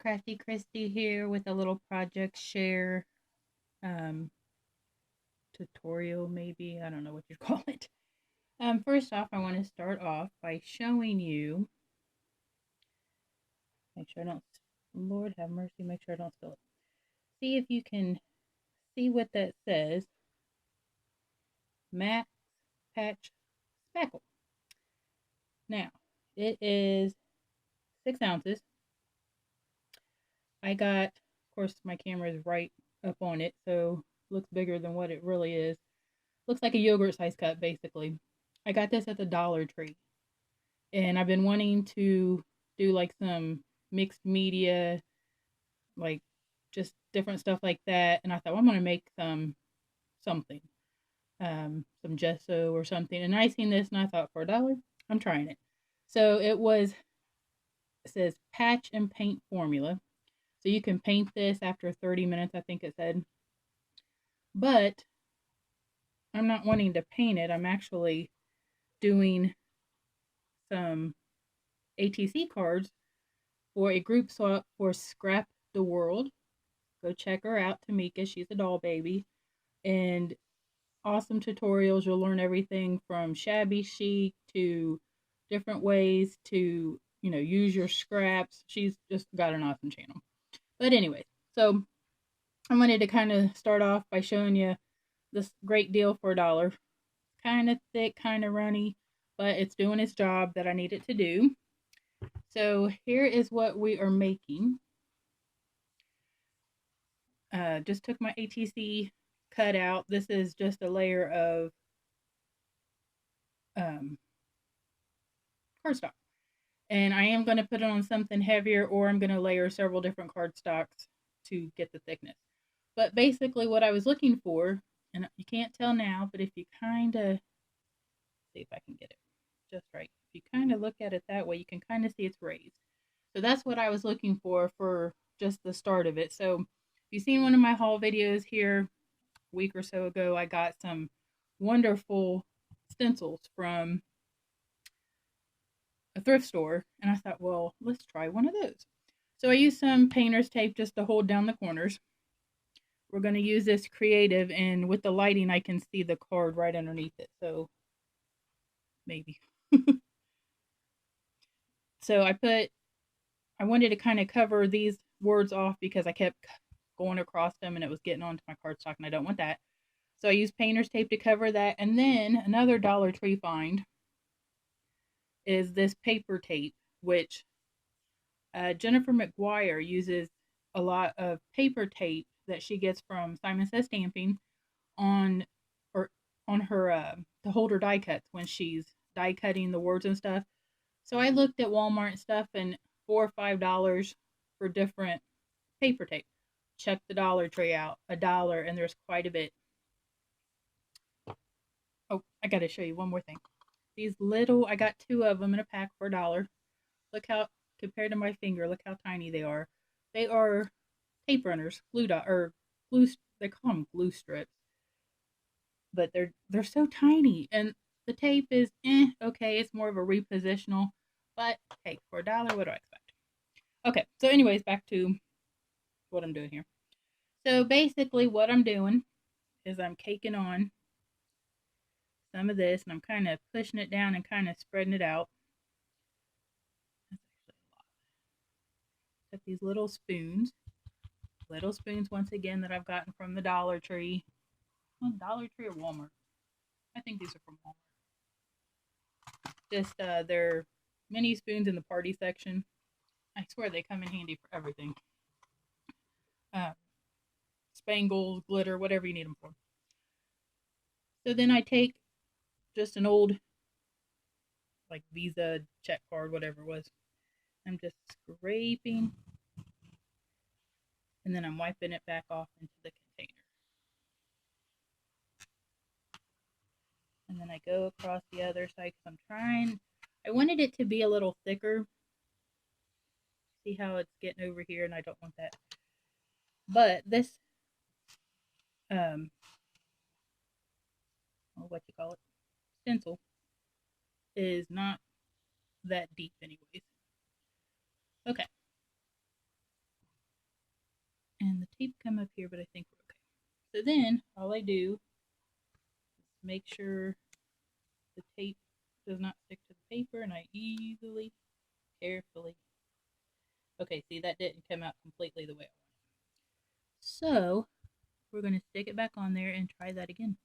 Crafty Christy here with a little project share um, tutorial, maybe. I don't know what you'd call it. First off, I want to start off by showing you, make sure I don't, Lord have mercy, make sure I don't spill it. See if you can see what that says. Max Patch Spackle. Now, it is 6 ounces. I got, of course, my camera is right up on it, so it looks bigger than what it really is. Looks like a yogurt size cup, basically. I got this at the Dollar Tree. And I've been wanting to do like some mixed media, like just different stuff like that. And I thought, well, I'm going to make something, some gesso or something. And I seen this and I thought, for $1, I'm trying it. So it says patch and paint formula. So you can paint this after 30 minutes, I think it said. But I'm not wanting to paint it. I'm actually doing some ATC cards for a group swap for Scrap the World. Go check her out, Tamika. She's a doll baby. And awesome tutorials. You'll learn everything from shabby chic to different ways to, use your scraps. She's just got an awesome channel. But anyway, so I wanted to kind of start off by showing you this great deal for $1. Kind of thick, kind of runny, but it's doing its job that I need it to do. So here is what we are making. Just took my ATC cut out. This is just a layer of cardstock. And I am going to put it on something heavier, or I'm going to layer several different cardstocks to get the thickness. But basically what I was looking for, and you can't tell now, but if you kind of, see if I can get it just right. If you kind of look at it that way, you can kind of see it's raised. So that's what I was looking for just the start of it. So if you've seen one of my haul videos here a week or so ago, I got some wonderful stencils from a thrift store. And I thought, well, let's try one of those. So I used some painter's tape just to hold down the corners. We're going to use this creative, and with the lighting, I can see the card right underneath it. So maybe. So I wanted to kind of cover these words off because I kept going across them and it was getting onto my cardstock, and I don't want that. So I used painter's tape to cover that. And then another Dollar Tree find is this paper tape, which Jennifer McGuire uses a lot of paper tape that she gets from Simon Says Stamping on her to hold her die cuts when she's die cutting the words and stuff. So I looked at Walmart and stuff, and $4 or $5 for different paper tape. Check the Dollar Tree out, $1, and there's quite a bit. Oh, I gotta show you one more thing. These little, I got 2 of them in a pack for $1. Look how, compared to my finger, look how tiny they are. They are tape runners, glue, they call them glue strips. But they're so tiny, and the tape is okay. It's more of a repositional, but hey, for $1, what do I expect? Okay, so anyways, back to what I'm doing here. So basically, what I'm doing is I'm caking on some of this, and I'm kind of pushing it down and kind of spreading it out. That's actually a lot. Got these little spoons once again that I've gotten from the Dollar Tree. Well, Dollar Tree or Walmart? I think these are from Walmart. Just they're mini spoons in the party section. I swear they come in handy for everything. Spangles, glitter, whatever you need them for. So then I take just an old, like Visa check card, whatever it was. I'm just scraping, and then I'm wiping it back off into the container. And then I go across the other side because I wanted it to be a little thicker. See how it's getting over here, and I don't want that. But this, what you call it, stencil, is not that deep anyways. Okay. tape come up here, but I think we're okay. So then all I do is make sure the tape does not stick to the paper, and I easily, carefully. Okay, see, that didn't come out completely the way I wanted. So we're going to stick it back on there and try that again.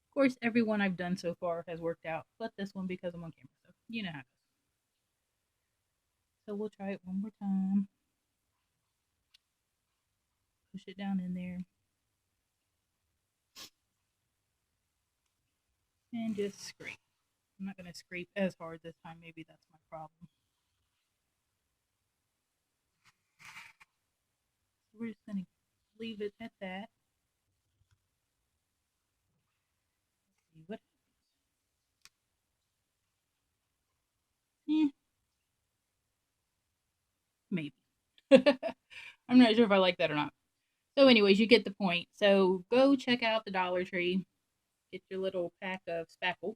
Of course, every one I've done so far has worked out, but this one because I'm on camera, so you know how it goes. So we'll try it one more time. Push it down in there. And just scrape. I'm not going to scrape as hard this time. Maybe that's my problem. So we're just going to leave it at that. See what happens. Maybe. I'm not sure if I like that or not. So anyways, you get the point. So go check out the Dollar Tree. Get your little pack of spackle.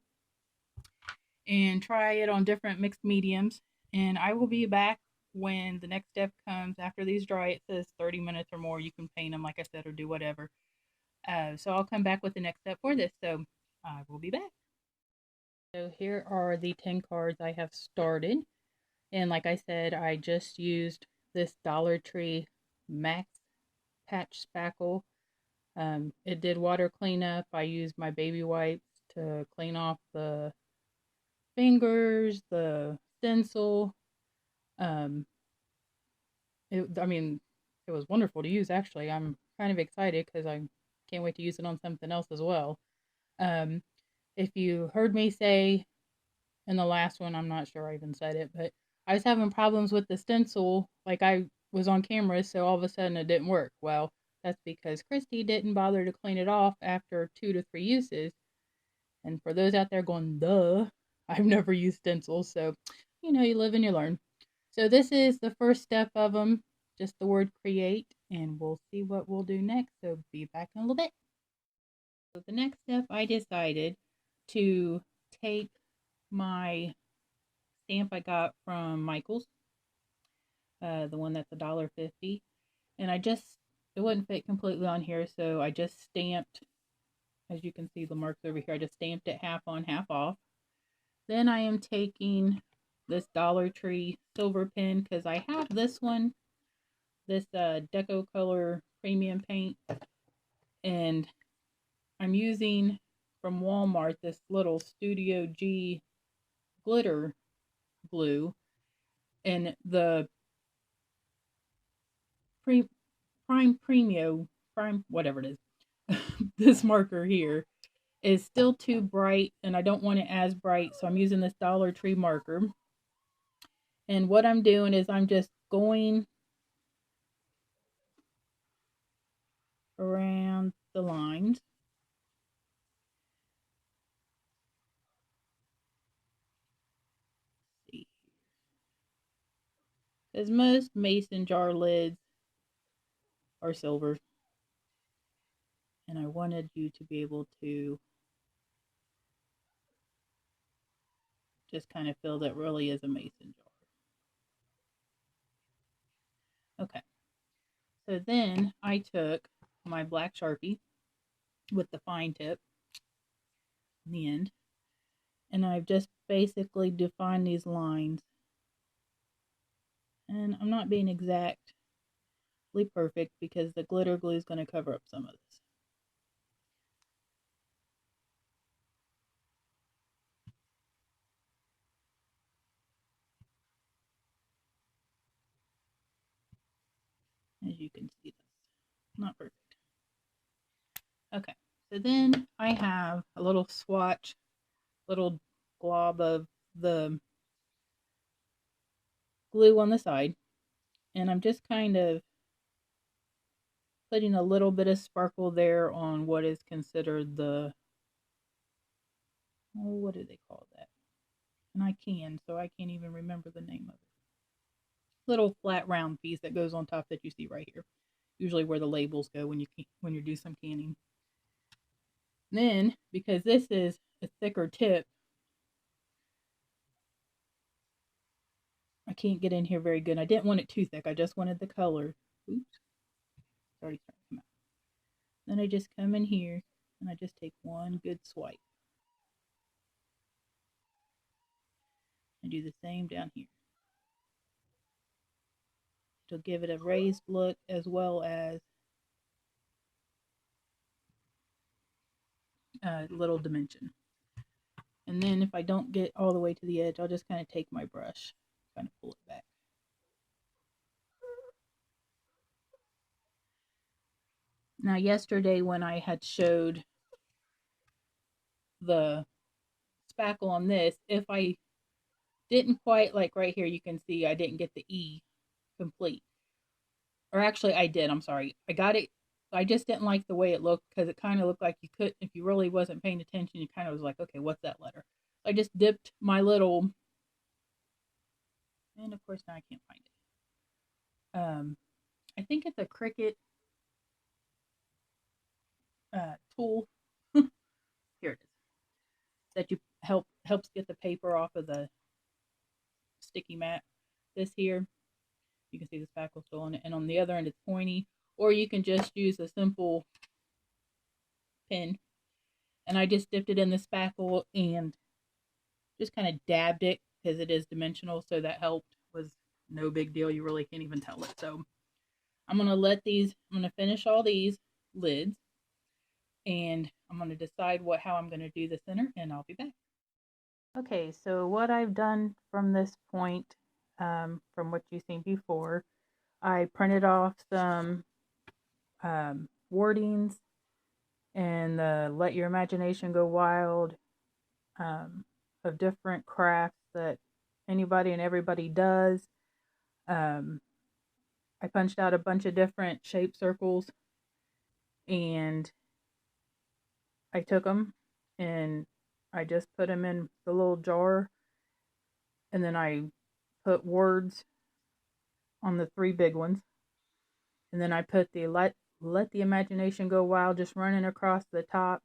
And try it on different mixed mediums. And I will be back when the next step comes. After these dry, it says 30 minutes or more. You can paint them, like I said, or do whatever. So I'll come back with the next step for this. So I will be back. So here are the 10 cards I have started. And like I said, I just used this Dollar Tree Max Patch Spackle. It did water cleanup. I used my baby wipes to clean off the fingers, the stencil. I mean, it was wonderful to use, actually. I'm kind of excited because I can't wait to use it on something else as well. If you heard me say in the last one, I'm not sure I even said it, but I was having problems with the stencil. Like, I was on camera, so all of a sudden it didn't work. Well, that's because Christy didn't bother to clean it off after 2 to 3 uses. And for those out there going, duh, I've never used stencils, so, you live and you learn. So this is the first step of them, just the word create, and we'll see what we'll do next. So be back in a little bit. So the next step, I decided to take my stamp I got from Michael's, the one that's $1.50, and it wouldn't fit completely on here, so I just stamped, as you can see the marks over here, I just stamped it half on, half off. Then I am taking this Dollar Tree silver pen, because I have this one, this Deco Color Premium Paint, and I'm using from Walmart this little Studio G glitter glue, and the Prime whatever it is, this marker here is still too bright, and I don't want it as bright, so I'm using this Dollar Tree marker. And what I'm doing is I'm just going around the lines. As most mason jar lids are silver, and I wanted you to be able to just kind of feel that really is a mason jar. Okay, so then I took my black Sharpie with the fine tip in the end, and I've just basically defined these lines. And I'm not being exactly perfect because the glitter glue is going to cover up some of this. As you can see, that's not perfect. Okay, so then I have a little swatch, little glob of the glue on the side, and I'm just kind of putting a little bit of sparkle there on what is considered the, oh, what do they call that? And so I can't even remember the name of it. Little flat round piece that goes on top that you see right here. Usually where the labels go when you do some canning. Then, because this is a thicker tip, I can't get in here very good. I didn't want it too thick. I just wanted the color. Oops. already starting to come out. Then I just come in here and I just take one good swipe. I do the same down here. To give it a raised look as well as a little dimension. And then if I don't get all the way to the edge, I'll just kind of take my brush, kind of pull it back. Now yesterday when I had showed the spackle on this, if I didn't quite, like right here, you can see I didn't get the E complete. Or actually I did, I'm sorry. I got it. I just didn't like the way it looked because it kind of looked like you could, if you really wasn't paying attention, you kind of was like, okay, what's that letter? I just dipped my little, and of course now I can't find it. I think it's a Cricut tool. Here it is. That you helps get the paper off of the sticky mat. This here, you can see the spackle still on it, and on the other end it's pointy. Or you can just use a simple pen. And I just dipped it in the spackle and just kind of dabbed it because it is dimensional, so that helped. Was no big deal. You really can't even tell it. So I'm gonna finish all these lids, and I'm gonna decide how I'm gonna do the center, and I'll be back. Okay, so what I've done from this point, from what you've seen before, I printed off some wordings and Let Your Imagination Go Wild of different crafts that anybody and everybody does. I punched out a bunch of different shape circles and I took them and I just put them in the little jar, and then I put words on the 3 big ones, and then I put the let the imagination go wild just running across the top.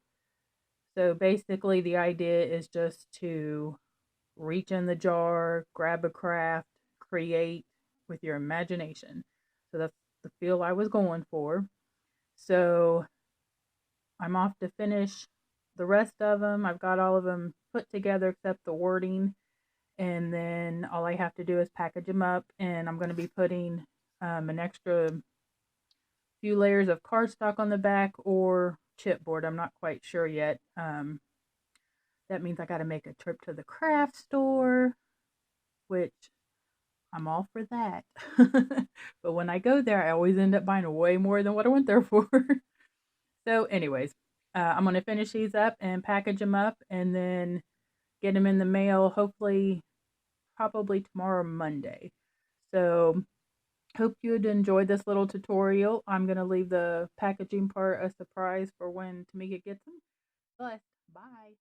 So basically the idea is just to reach in the jar, grab a craft, create with your imagination. So that's the feel I was going for. So I'm off to finish the rest of them. I've got all of them put together except the wording, and then all I have to do is package them up, and I'm going to be putting an extra few layers of cardstock on the back or chipboard. I'm not quite sure yet. That means I got to make a trip to the craft store, which I'm all for that. But when I go there, I always end up buying way more than what I went there for. So anyways, I'm going to finish these up and package them up and then get them in the mail, hopefully, probably tomorrow, Monday. So hope you'd enjoy this little tutorial. I'm going to leave the packaging part a surprise for when Tamika gets them. But bye.